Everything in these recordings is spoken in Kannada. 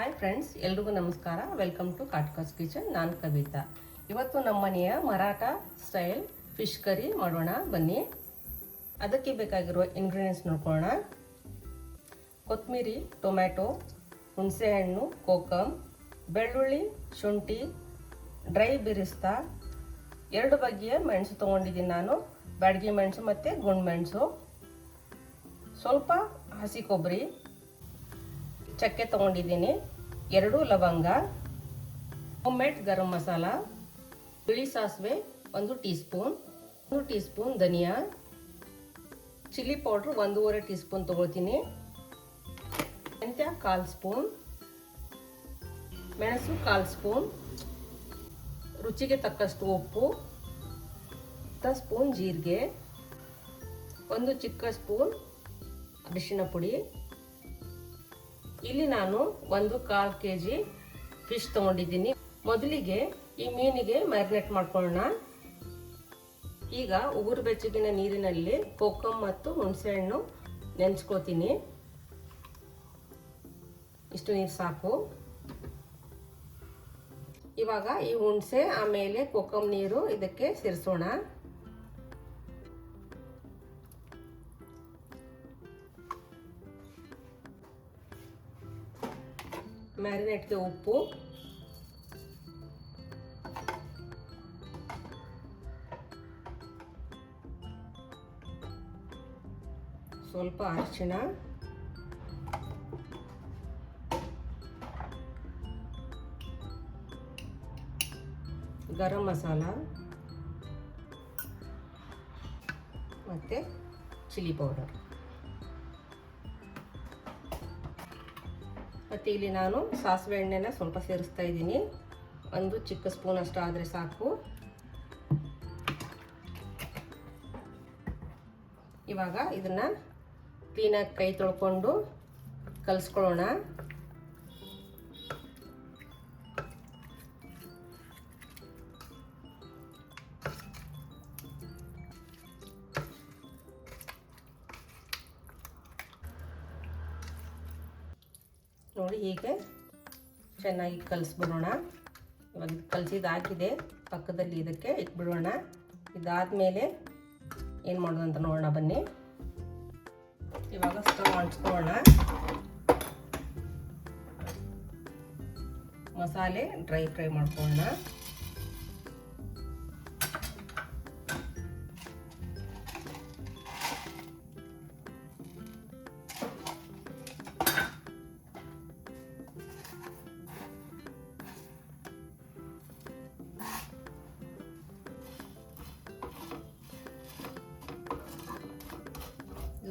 ಹಾಯ್ ಫ್ರೆಂಡ್ಸ್, ಎಲ್ರಿಗೂ ನಮಸ್ಕಾರ. ವೆಲ್ಕಮ್ ಟು ಕಾಟ್ಕಾಸ್ ಕಿಚನ್. ನಾನು ಕವಿತಾ. ಇವತ್ತು ನಮ್ಮ ಮನೆಯ ಮರಾಠ ಸ್ಟೈಲ್ ಫಿಶ್ ಕರಿ ಮಾಡೋಣ ಬನ್ನಿ. ಅದಕ್ಕೆ ಬೇಕಾಗಿರುವ ಇಂಗ್ರೀಡಿಯೆಂಟ್ಸ್ ನೋಡ್ಕೊಳ್ಳೋಣ. ಕೊತ್ತಂಬರಿ, ಟೊಮ್ಯಾಟೊ, ಹುಣಸೆಹಣ್ಣು, ಕೋಕಮ್, ಬೆಳ್ಳುಳ್ಳಿ, ಶುಂಠಿ, ಡ್ರೈ ಬಿರಿಸ್ತಾ, 2 ಬಗೆಯ ಮೆಣಸು ತೊಗೊಂಡಿದ್ದೀನಿ ನಾನು, ಬ್ಯಾಡಗಿ ಮೆಣಸು ಮತ್ತು ಗುಂಡು ಮೆಣಸು, ಸ್ವಲ್ಪ ಹಸಿ ಕೊಬ್ಬರಿ, ಚಕ್ಕೆ ತೊಗೊಂಡಿದ್ದೀನಿ, 2 ಲವಂಗ, ಹೋಮ್ಮೇಡ್ ಗರಂ ಮಸಾಲ, ಬಿಳಿ ಸಾಸಿವೆ 1 ಟೀ ಸ್ಪೂನ್, 1 ಟೀ ಸ್ಪೂನ್ ಧನಿಯಾ, ಚಿಲ್ಲಿ ಪೌಡ್ರ್ 1.5 ಟೀ ಸ್ಪೂನ್ ತೊಗೊಳ್ತೀನಿ, ಮೆಂತ್ಯ 1/4 ಸ್ಪೂನ್, ಮೆಣಸು 1/4 ಸ್ಪೂನ್, ರುಚಿಗೆ ತಕ್ಕಷ್ಟು ಉಪ್ಪು, 1 ಸ್ಪೂನ್ ಜೀರಿಗೆ, 1 ಚಿಕ್ಕ ಸ್ಪೂನ್ ಅರಿಶಿನ ಪುಡಿ. ಇಲ್ಲಿ ನಾನು 1/4 kg ಫಿಶ್ ತೊಗೊಂಡಿದ್ದೀನಿ. ಮೊದಲಿಗೆ ಈ ಮೀನಿಗೆ ಮ್ಯಾರಿನೇಟ್ ಮಾಡ್ಕೊಳ್ಳೋಣ. ಈಗ ಉಗುರು ಬೆಚ್ಚಗಿನ ನೀರಿನಲ್ಲಿ ಕೋಕಮ್ ಮತ್ತು ಹುಣಸೆಹಣ್ಣು ನೆನೆಸ್ಕೊತೀನಿ. ಇಷ್ಟು ನೀರು ಸಾಕು. ಇವಾಗ ಈ ಹುಣಸೆ ಆಮೇಲೆ ಕೋಕಮ್ ನೀರು ಇದಕ್ಕೆ ಸೇರಿಸೋಣ. ಮ್ಯಾರಿನೇಟ್ಗೆ ಉಪ್ಪು, ಸ್ವಲ್ಪ ಅರಿಶಿಣ, ಗರಂ ಮಸಾಲ ಮತ್ತು ಚಿಲ್ಲಿ ಪೌಡರ್. ಮತ್ತು ಇಲ್ಲಿ ನಾನು ಸಾಸಿವೆ ಎಣ್ಣೆನ ಸ್ವಲ್ಪ ಸೇರಿಸ್ತಾ ಇದ್ದೀನಿ. 1 ಚಿಕ್ಕ ಸ್ಪೂನ್ ಅಷ್ಟು ಆದರೆ ಸಾಕು. ಇವಾಗ ಇದನ್ನು ಕ್ಲೀನಾಗಿ ಕೈ ತೊಳ್ಕೊಂಡು ಕಲಿಸ್ಕೊಳ್ಳೋಣ. ನೋಡಿ, ಹೀಗೆ ಚೆನ್ನಾಗಿ ಕಲಿಸ್ಬಿಡೋಣ. ಇವಾಗ ಕಲಸಿದಾಗಿದೆ, ಪಕ್ಕದಲ್ಲಿ ಇದಕ್ಕೆ ಇಟ್ಬಿಡೋಣ. ಇದಾದಮೇಲೆ ಏನು ಮಾಡೋದು ಅಂತ ನೋಡೋಣ ಬನ್ನಿ. ಇವಾಗ ಸ್ಟವ್ ಅಂಟಿಸ್ಕೊಳ್ಳೋಣ. ಮಸಾಲೆ ಡ್ರೈ ಫ್ರೈ ಮಾಡ್ಕೊಳ್ಳೋಣ.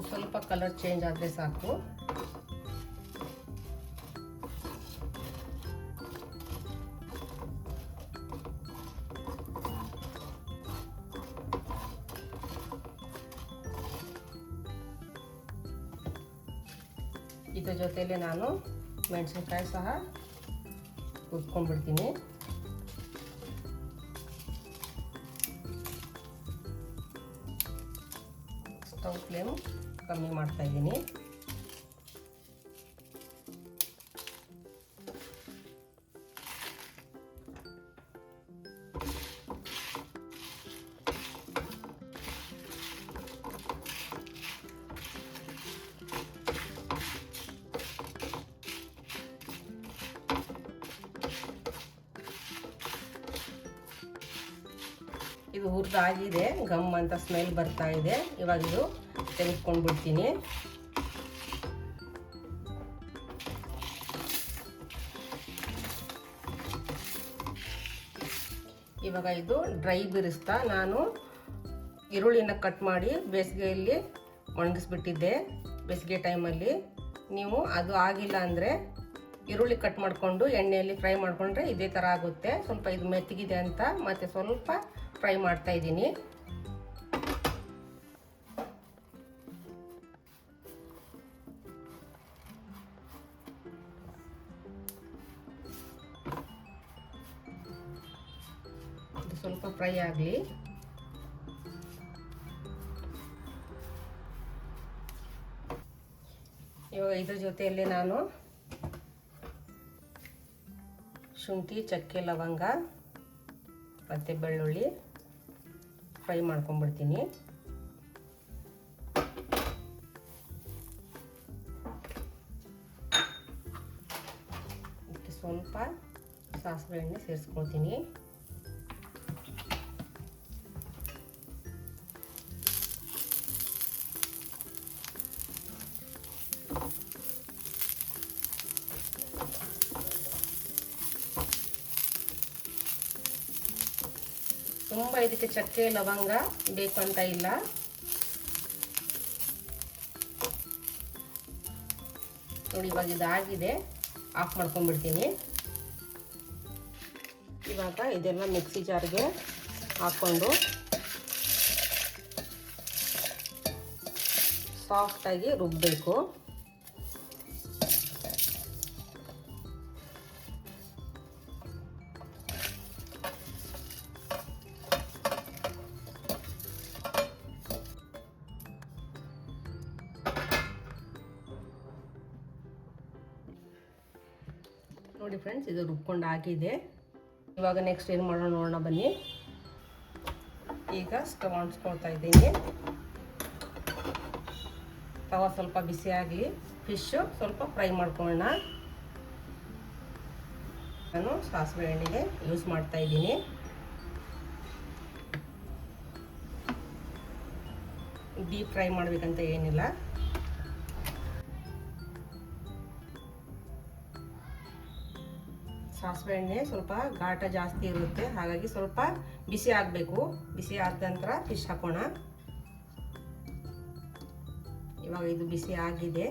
ಸ್ವಲ್ಪ ಕಲರ್ ಚೇಂಜ್ ಆದರೆ ಸಾಕು. ಇದ್ರ ಜೊತೆಯಲ್ಲಿ ನಾನು ಮೆಣಸಿನ್ಕಾಯಿ ಸಹ ಹುರ್ಕೊಂಡ್ಬಿಡ್ತೀನಿ. ಸ್ಟವ್ ಫ್ಲೇಮ್ ಕಮ್ಮಿ ಮಾಡ್ತಾ ಇದ್ದೀನಿ. ಇದು ಹುರಿದಾಗಿದೆ, ಗಮ್ ಅಂತ ಸ್ಮೆಲ್ ಬರ್ತಾ ಇದೆ. ಇವಾಗ ಇದು ತೆಗೆದುಕೊಂಡು ಬಿಡ್ತೀನಿ. ಇವಾಗ ಇದು ಡ್ರೈ ಬಿರಿಸ್ತಾ ನಾನು ಈರುಳ್ಳಿನ ಕಟ್ ಮಾಡಿ ಬೇಸಿಗೆಯಲ್ಲಿ ಒಣಗಿಸ್ಬಿಟ್ಟಿದ್ದೆ. ಬೇಸಿಗೆ ಟೈಮಲ್ಲಿ ನೀವು ಅದು ಆಗಿಲ್ಲ ಅಂದರೆ ಈರುಳ್ಳಿ ಕಟ್ ಮಾಡಿಕೊಂಡು ಎಣ್ಣೆಯಲ್ಲಿ ಫ್ರೈ ಮಾಡಿಕೊಂಡ್ರೆ ಇದೇ ಥರ ಆಗುತ್ತೆ. ಸ್ವಲ್ಪ ಇದು ಮೆತ್ತಗಿದೆ ಅಂತ ಮತ್ತೆ ಸ್ವಲ್ಪ ಫ್ರೈ ಮಾಡ್ತಾ ಇದ್ದೀನಿ. ಸ್ವಲ್ಪ ಫ್ರೈ ಆಗಲಿ. ಇವಾಗ ಇದ್ರ ಜೊತೆಯಲ್ಲಿ ನಾನು ಶುಂಠಿ, ಚಕ್ಕೆ, ಲವಂಗ ಮತ್ತು ಬೆಳ್ಳುಳ್ಳಿ ಫ್ರೈ ಮಾಡ್ಕೊಂಡ್ಬಿಡ್ತೀನಿ. ಇದಕ್ಕೆ ಸ್ವಲ್ಪ ಸಾಸಿವೆ ಎಣ್ಣೆ ಸೇರಿಸ್ಕೊಳ್ತೀನಿ. ತುಂಬ ಇದಕ್ಕೆ ಚಕ್ಕೆ ಲವಂಗ ಬೇಕು ಅಂತ ಇಲ್ಲ. ನೋಡಿ ಇವಾಗ ಇದಾಗಿದೆ, ಆಫ್ ಮಾಡ್ಕೊಂಡ್ಬಿಡ್ತೀನಿ. ಇವಾಗ ಇದೆಲ್ಲ ಮಿಕ್ಸಿ ಜಾರ್ಗೆ ಹಾಕ್ಕೊಂಡು ಸಾಫ್ಟಾಗಿ ರುಬ್ಬಬೇಕು. ನೋಡಿ ಫ್ರೆಂಡ್ಸ್, ಇದು ರುಬ್ಕೊಂಡು ಆಗಿದೆ. ಇವಾಗ ನೆಕ್ಸ್ಟ್ ಏನು ಮಾಡೋಣ ನೋಡೋಣ ಬನ್ನಿ. ಈಗ ಸ್ಟವ್ ಅಂಟಿಸ್ಕೊಳ್ತಾ ಇದ್ದೀನಿ. ತವ ಸ್ವಲ್ಪ ಬಿಸಿ ಆಗಲಿ, ಫಿಶ್ಶು ಸ್ವಲ್ಪ ಫ್ರೈ ಮಾಡ್ಕೊಳ್ಳೋಣ. ನಾನು ಸಾಸಿವೆ ಎಣ್ಣೆಗೆ ಯೂಸ್ ಮಾಡ್ತಾ ಇದ್ದೀನಿ. ಡೀಪ್ ಫ್ರೈ ಮಾಡಬೇಕಂತ ಏನಿಲ್ಲ. ಸಾಸಿವೆ ಎಣ್ಣೆ ಸ್ವಲ್ಪ ಘಾಟ ಜಾಸ್ತಿ ಇರುತ್ತೆ, ಹಾಗಾಗಿ ಸ್ವಲ್ಪ ಬಿಸಿ ಆಗಬೇಕು. ಬಿಸಿ ಆದ ನಂತರ ಫಿಶ್ ಹಾಕೋಣ. ಇವಾಗ ಇದು ಬಿಸಿ ಆಗಿದೆ.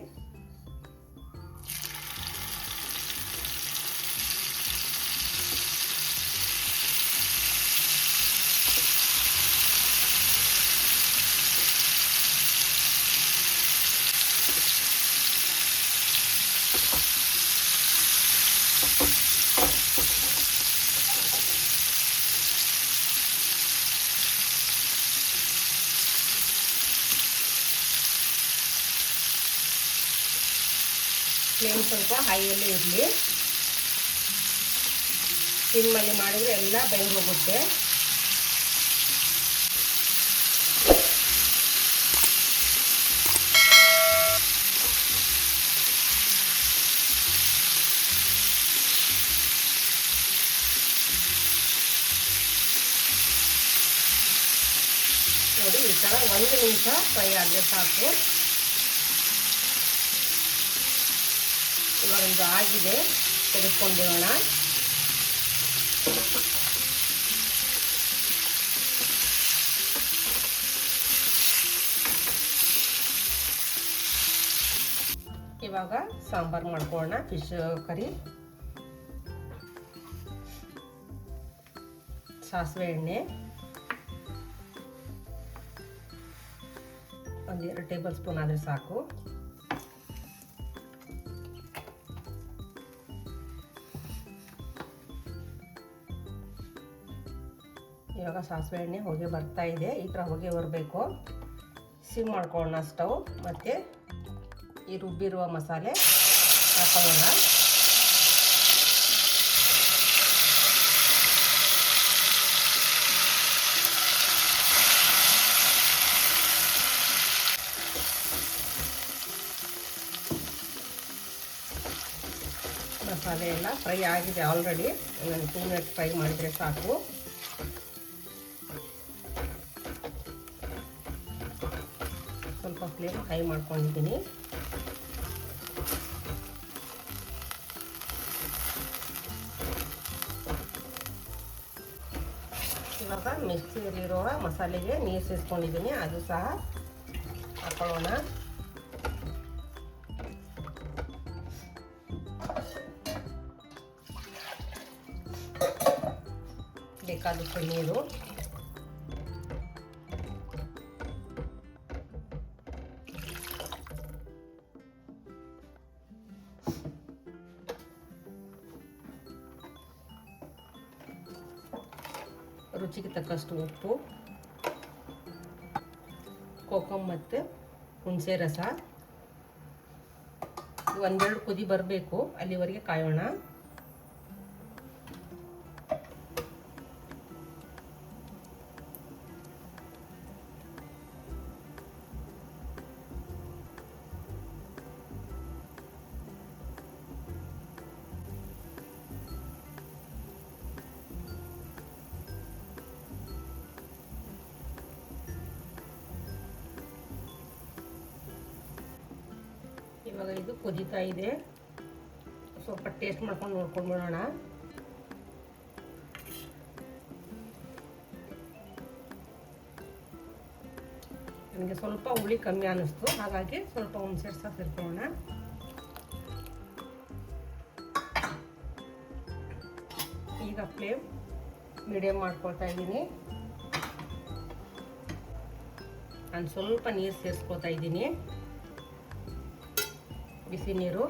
ಫ್ಲೇಮ್ ಸ್ವಲ್ಪ ಹೈಯಲ್ಲಿ ಇರಲಿ. ಸಿಮ್ಮಲ್ಲಿ ಮಾಡಿದರೆ ಎಲ್ಲ ಬೆಂದು ಹೋಗುತ್ತೆ. ನೋಡಿ ಈ ಥರ 1 ನಿಮಿಷ ಫ್ರೈ ಆದರೆ ಸಾಕು. ಇವಾಗ ಇದು ಆಗಿದೆ, ತೆಗೆದುಕೊಂಡಿರೋಣ. ಇವಾಗ ಸಾಂಬಾರು ಮಾಡ್ಕೊಳ್ಳೋಣ. ಫಿಶ್ ಕರಿ, ಸಾಸಿವೆ ಎಣ್ಣೆ, 1-2 ಟೇಬಲ್ ಸ್ಪೂನ್ ಆದರೆ ಸಾಕು. ಇವಾಗ ಸಾಸಿವೆ ಎಣ್ಣೆ ಹೊಗೆ ಬರ್ತಾ ಇದೆ. ಈ ಥರ ಹೊಗೆ ಬರಬೇಕು. ಸಿಮ್ ಮಾಡ್ಕೊಳ್ಳೋಣ ಸ್ಟವ್. ಮತ್ತು ಈ ರುಬ್ಬಿರುವ ಮಸಾಲೆ ಹಾಕೊಳ್ಳೋಣ. ಮಸಾಲೆ ಎಲ್ಲ ಫ್ರೈ ಆಗಿದೆ ಆಲ್ರೆಡಿ. ನಾನು 2 ಮಿನಿಟ್ ಫ್ರೈ ಮಾಡಿದರೆ ಸಾಕು. ಸ್ವಲ್ಪ ಫ್ಲೇಮ್ ಹೈ ಮಾಡ್ಕೊಂಡಿದ್ದೀನಿ. ಇವಾಗ ಮಿಕ್ಸಿಯಲ್ಲಿರುವ ಮಸಾಲೆಗೆ ನೀರು ಸೇರಿಸ್ಕೊಂಡಿದ್ದೀನಿ, ಅದು ಸಹ ಹಾಕೊಳ್ಳೋಣ. ಬೇಕಾದಷ್ಟು ನೀರು. ರುಚಿಗೆ ತಕ್ಕಷ್ಟು ಉಪ್ಪು, ಕೋಕಮ್ ಮತ್ತು ಹುಣಸೆ ರಸ. 1-2 ಕುದಿ ಬರಬೇಕು, ಅಲ್ಲಿವರೆಗೆ ಕಾಯೋಣ. ಇವಾಗ ಇದು ಕುದೀತಾ ಇದೆ. ಸ್ವಲ್ಪ ಟೇಸ್ಟ್ ಮಾಡ್ಕೊಂಡು ನೋಡ್ಕೊಂಡು ಬಿಡೋಣ. ನನಗೆ ಸ್ವಲ್ಪ ಹುಳಿ ಕಮ್ಮಿ ಅನ್ನಿಸ್ತು, ಹಾಗಾಗಿ ಸ್ವಲ್ಪ ಹುಣಸೆ ರಸ ಸೇರ್ಕೊಳ್ಳೋಣ. ಈಗ ಫ್ಲೇಮ್ ಮೀಡಿಯಮ್ ಮಾಡ್ಕೊಳ್ತಾ ಇದ್ದೀನಿ. ನಾನು ಸ್ವಲ್ಪ ನೀರು ಸೇರಿಸ್ಕೊತಾ ಇದ್ದೀನಿ, ಬಿಸಿ ನೀರು.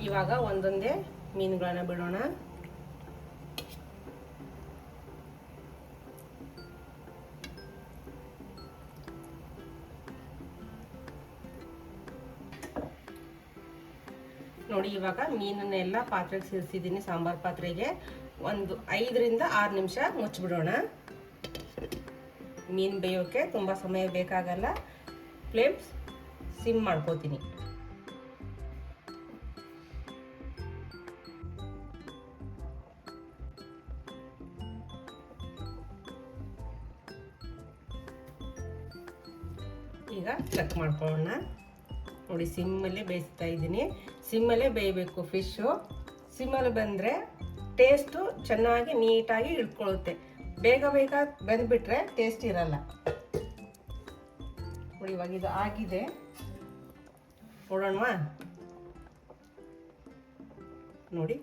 ಇವಾಗ ಒಂದೊಂದೇ ಮೀನುಗಳನ್ನ ಬಿಡೋಣ. ನೋಡಿ, ಇವಾಗ ಮೀನನ್ನೆಲ್ಲ ಪಾತ್ರೆಗೆ ಸೇರಿಸಿದ್ದೀನಿ. ಸಾಂಬಾರ್ ಪಾತ್ರೆಗೆ ಒಂದು 5 ರಿಂದ 6 ನಿಮಿಷ ಮುಚ್ಚಿಬಿಡೋಣ. ಮೀನು ಬೇಯೋಕ್ಕೆ ತುಂಬ ಸಮಯ ಬೇಕಾಗಲ್ಲ. ಫ್ಲೇಮ್ ಸಿಮ್ ಮಾಡ್ಕೋತೀನಿ. ಈಗ ಚೆಕ್ ಮಾಡ್ಕೊಳ್ಳೋಣ. ನೋಡಿ, ಸಿಮ್ಮಲ್ಲೇ ಬೇಯಿಸ್ತಾ ಇದ್ದೀನಿ. ಸಿಮ್ಮಲ್ಲೇ ಬೇಯಬೇಕು ಫಿಶ್ಶು. ಸಿಮ್ಮಲ್ಲಿ ಬಂದರೆ ಟೇಸ್ಟು ಚೆನ್ನಾಗಿ ನೀಟಾಗಿ ಇಳ್ಕೊಳ್ಳುತ್ತೆ. ಬೇಗ ಬೇಗ ಬೆಂದುಬಿಟ್ರೆ ಟೇಸ್ಟ್ ಇರಲ್ಲ. ನೋಡಿ, ಇವಾಗ ಇದು ಆಗಿದೆ. ನೋಡೋಣವಾ? ನೋಡಿ,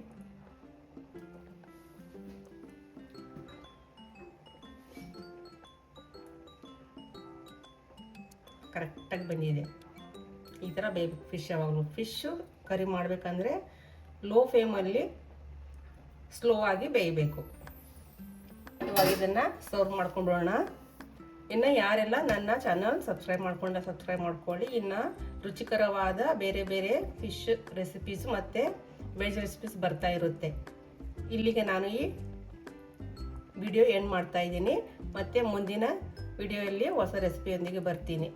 ಕರೆಕ್ಟಾಗಿ ಬಂದಿದೆ. ಈ ಥರ ಬೇಯಬೇಕು ಫಿಶ್. ಯಾವಾಗಲೂ ಫಿಶ್ಶು ಕರಿ ಮಾಡಬೇಕಂದ್ರೆ ಲೋ ಫ್ಲೇಮಲ್ಲಿ ಸ್ಲೋ ಆಗಿ ಬೇಯಬೇಕು. ಇವಾಗ ಇದನ್ನು ಸರ್ವ್ ಮಾಡ್ಕೊಂಡ್ಬಿಡೋಣ. ಇನ್ನು ಯಾರೆಲ್ಲ ನನ್ನ ಚಾನಲ್ ಸಬ್ಸ್ಕ್ರೈಬ್ ಮಾಡ್ಕೊಳ್ಳಿ. ಇನ್ನು ರುಚಿಕರವಾದ ಬೇರೆ ಬೇರೆ ಫಿಶ್ ರೆಸಿಪೀಸ್ ಮತ್ತು ವೆಜ್ ರೆಸಿಪೀಸ್ ಬರ್ತಾ ಇರುತ್ತೆ. ಇಲ್ಲಿಗೆ ನಾನು ಈ ವಿಡಿಯೋ ಎಂಡ್ ಮಾಡ್ತಾ ಇದ್ದೀನಿ. ಮತ್ತು ಮುಂದಿನ ವಿಡಿಯೋಯಲ್ಲಿ ಹೊಸ ರೆಸಿಪಿಯೊಂದಿಗೆ ಬರ್ತೀನಿ.